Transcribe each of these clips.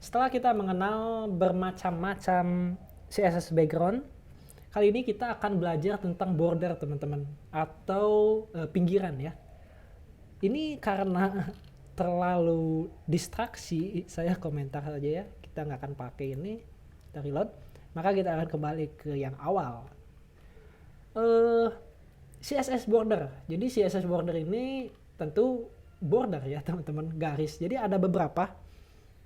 Setelah kita mengenal bermacam-macam CSS background, kali ini kita akan belajar tentang border teman-teman, atau pinggiran ya. Ini karena terlalu distraksi, saya komentar saja ya, kita nggak akan pakai ini, kita reload, maka kita akan kembali ke yang awal. CSS border, jadi CSS border ini tentu border ya teman-teman, garis. Jadi ada beberapa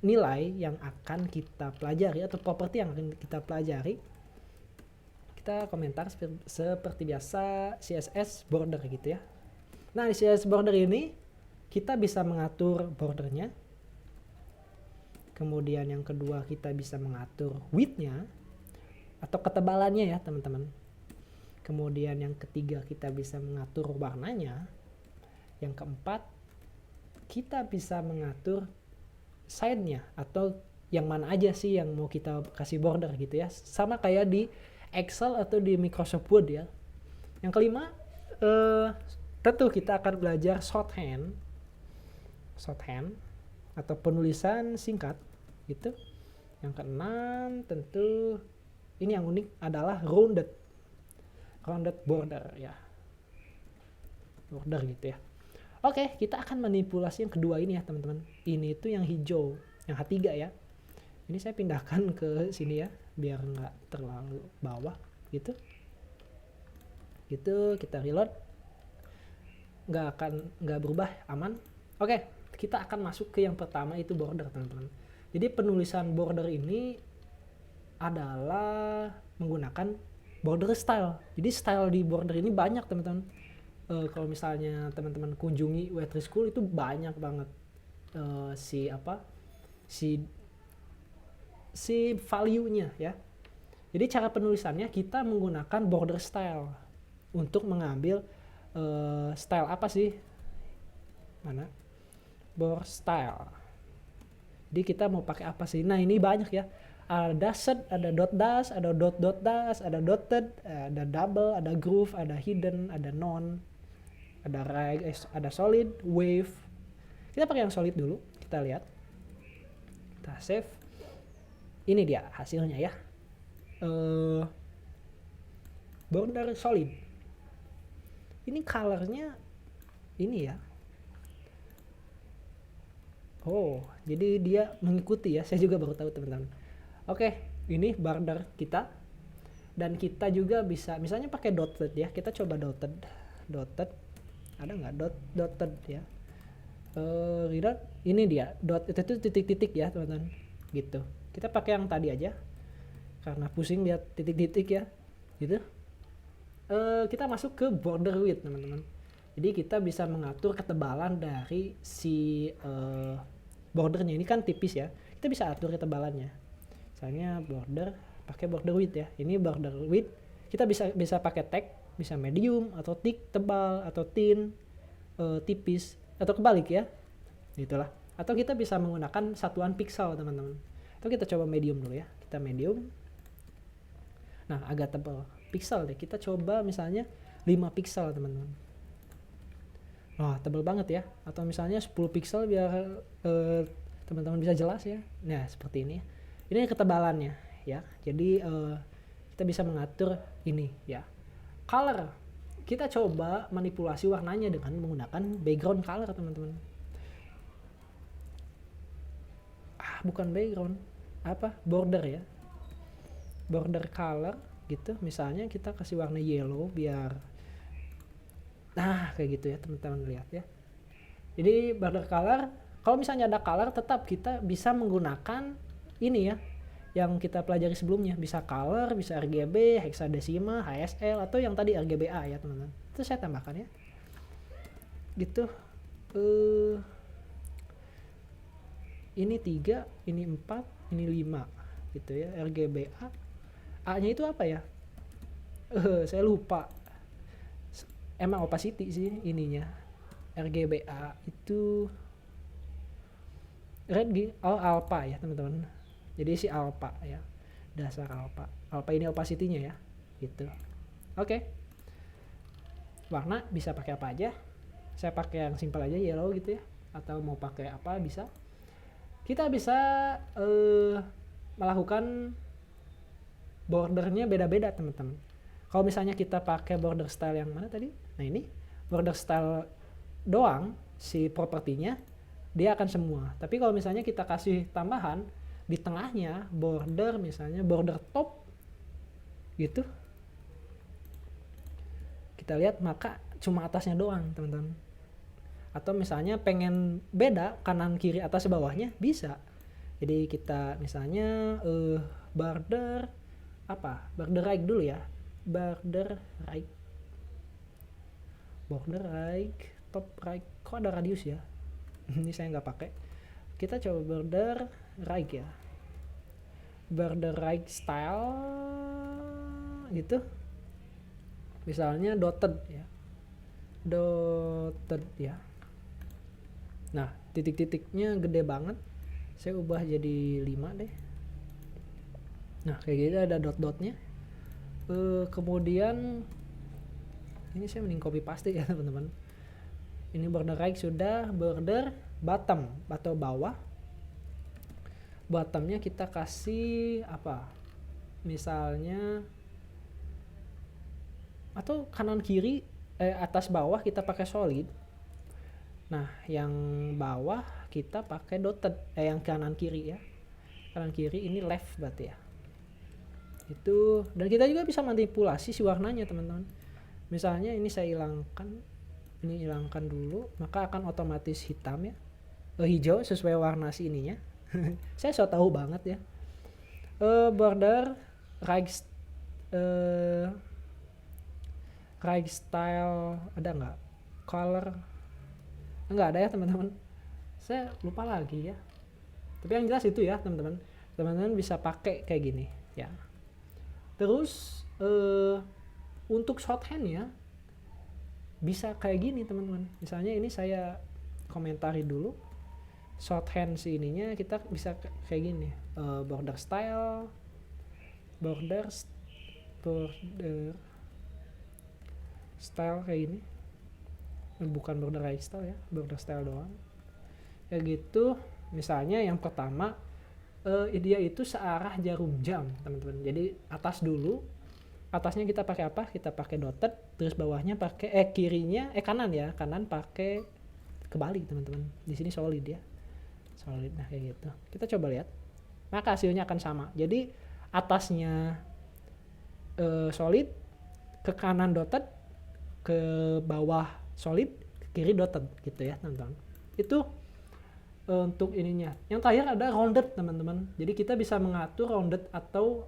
nilai yang akan kita pelajari atau properti yang akan kita pelajari. Kita komentar seperti biasa CSS border gitu ya. Nah, di CSS border ini kita bisa mengatur bordernya. Kemudian yang kedua kita bisa mengatur width-nya atau ketebalannya ya teman-teman. Kemudian yang ketiga kita bisa mengatur warnanya. Yang keempat kita bisa mengatur side-nya atau yang mana aja sih yang mau kita kasih border gitu ya. Sama kayak di Excel atau di Microsoft Word ya. Yang kelima tentu kita akan belajar shorthand atau penulisan singkat gitu. Yang keenam tentu ini yang unik adalah rounded border ya, border gitu ya. Oke, kita akan manipulasi yang kedua ini ya teman-teman. Ini itu yang hijau, yang H3 ya. Ini saya pindahkan ke sini ya, biar nggak terlalu bawah gitu. Gitu, kita reload. Nggak berubah, aman. Oke, kita akan masuk ke yang pertama, itu border teman-teman. Jadi penulisan border ini adalah menggunakan border style. Jadi style di border ini banyak teman-teman. Kalau misalnya teman-teman kunjungi Web3 School itu banyak banget si value-nya ya. Jadi cara penulisannya kita menggunakan border style untuk mengambil style apa sih? Mana? Border style. Jadi kita mau pakai apa sih? Nah, ini banyak ya. Ada dashed, ada dot dash, ada dot dash, ada dotted, ada double, ada groove, ada hidden, ada non, ada rag, ada solid, wave. Kita pakai yang solid dulu, kita lihat, kita save. Ini dia hasilnya ya, border solid. Ini colornya ini ya. Oh, jadi dia mengikuti ya. Saya juga baru tahu teman-teman. Oke, ini border kita. Dan kita juga bisa misalnya pakai dotted ya. Kita coba dotted. Ada nggak dotted ya? Reload. Ini dia. Dot itu titik-titik ya teman-teman. Gitu. Kita pakai yang tadi aja. Karena pusing lihat titik-titik ya. Gitu. Kita masuk ke border width teman-teman. Jadi kita bisa mengatur ketebalan dari si bordernya. Ini kan tipis ya. Kita bisa atur ketebalannya. Misalnya border, pakai border width ya. Ini border width. Kita bisa pakai tag, bisa medium atau thick, tebal atau thin, tipis atau kebalik ya. Gitulah. Atau kita bisa menggunakan satuan pixel teman-teman. Atau kita coba medium dulu ya. Kita medium. Nah, agak tebal. Pixel deh. Kita coba misalnya 5 pixel teman-teman. Wah, tebal banget ya. Atau misalnya 10 pixel biar teman-teman bisa jelas ya. Nah, seperti ini. Ini ketebalannya ya. Jadi kita bisa mengatur ini ya. Color. Kita coba manipulasi warnanya dengan menggunakan background color teman-teman. Bukan background. Apa? Border ya. Border color gitu. Misalnya kita kasih warna yellow biar kayak gitu ya teman-teman lihat ya. Jadi border color, kalau misalnya ada color tetap kita bisa menggunakan ini ya yang kita pelajari sebelumnya, bisa color, bisa RGB, hexadecimal, HSL atau yang tadi RGBA ya teman-teman. Itu saya tambahkan ya. Gitu. Ini 3, ini 4, ini 5 gitu ya, RGBA. A-nya itu apa ya? Saya lupa. Emang opacity sih ininya. RGBA itu red alpha ya teman-teman. Jadi si alpha ya, dasar alpha. Alpha ini opacity-nya ya, gitu. Oke. Warna bisa pakai apa aja. Saya pakai yang simpel aja yellow gitu ya. Atau mau pakai apa bisa. kita bisa melakukan bordernya beda-beda teman-teman. Kalau misalnya kita pakai border style yang mana tadi, nah ini border style doang si propertinya, dia akan semua. Tapi kalau misalnya kita kasih tambahan di tengahnya border, misalnya border top gitu, kita lihat maka cuma atasnya doang teman-teman. Atau misalnya pengen beda kanan kiri atas bawahnya bisa. Jadi kita misalnya border apa, border right dulu ya, border right top right, kok ada radius ya. Ini saya nggak pakai. Kita coba border right ya, border right style gitu, misalnya dotted ya. Nah titik-titiknya gede banget, saya ubah jadi 5 deh. Nah kayak gitu ada dot-dotnya. Kemudian ini saya mending copy paste ya teman-teman. Ini border right sudah, border bottom atau bawah. Bottomnya kita kasih apa? Misalnya atau kanan kiri, atas bawah kita pakai solid. Nah yang bawah kita pakai dotted, yang kanan kiri ya. Kanan kiri ini left berarti ya. Itu, dan kita juga bisa manipulasi si warnanya teman-teman. Misalnya ini saya hilangkan dulu, maka akan otomatis hitam ya, hijau sesuai warna si ininya. Saya so tahu banget ya. Border right style ada nggak? Color nggak ada ya teman-teman. Saya lupa lagi ya. Tapi yang jelas itu ya teman-teman. Teman-teman bisa pakai kayak gini ya. Terus untuk shorthandnya bisa kayak gini teman-teman. Misalnya ini saya komentari dulu shorthand si ininya, kita bisa kayak gini, border style, border style kayak gini, bukan border right style ya, border style doang kayak gitu. Misalnya yang pertama dia itu searah jarum jam teman-teman. Jadi atas dulu, atasnya kita pakai apa? Kita pakai dotted, terus bawahnya pakai kanan ya, kanan pakai kebalik teman-teman. Di sini solid ya, solid. Nah kayak gitu. Kita coba lihat, maka hasilnya akan sama. Jadi atasnya solid, ke kanan dotted, ke bawah solid, ke kiri dotted gitu ya teman-teman. Itu untuk ininya. Yang terakhir ada rounded teman-teman. Jadi kita bisa mengatur rounded atau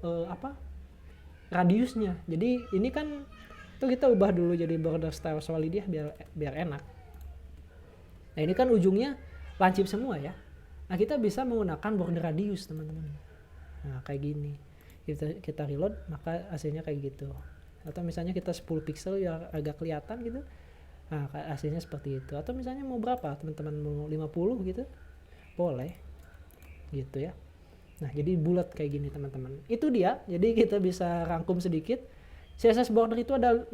radiusnya. Jadi ini kan tuh kita ubah dulu jadi border style solid ya, biar enak. Nah ini kan ujungnya lancip semua ya. Nah kita bisa menggunakan border radius teman-teman. Nah kayak gini. Kita reload maka hasilnya kayak gitu. Atau misalnya kita 10 pixel ya agak kelihatan gitu. Nah hasilnya seperti itu. Atau misalnya mau berapa teman-teman, mau 50 gitu boleh gitu ya. Nah jadi bulat kayak gini teman-teman. Itu dia. Jadi kita bisa rangkum sedikit. CSS border itu ada 6.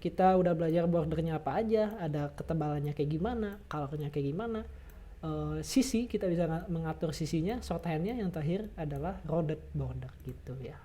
Kita udah belajar bordernya apa aja, ada ketebalannya kayak gimana, colornya kayak gimana, sisi kita bisa mengatur sisinya, shorthandnya. Yang terakhir adalah rounded border gitu ya.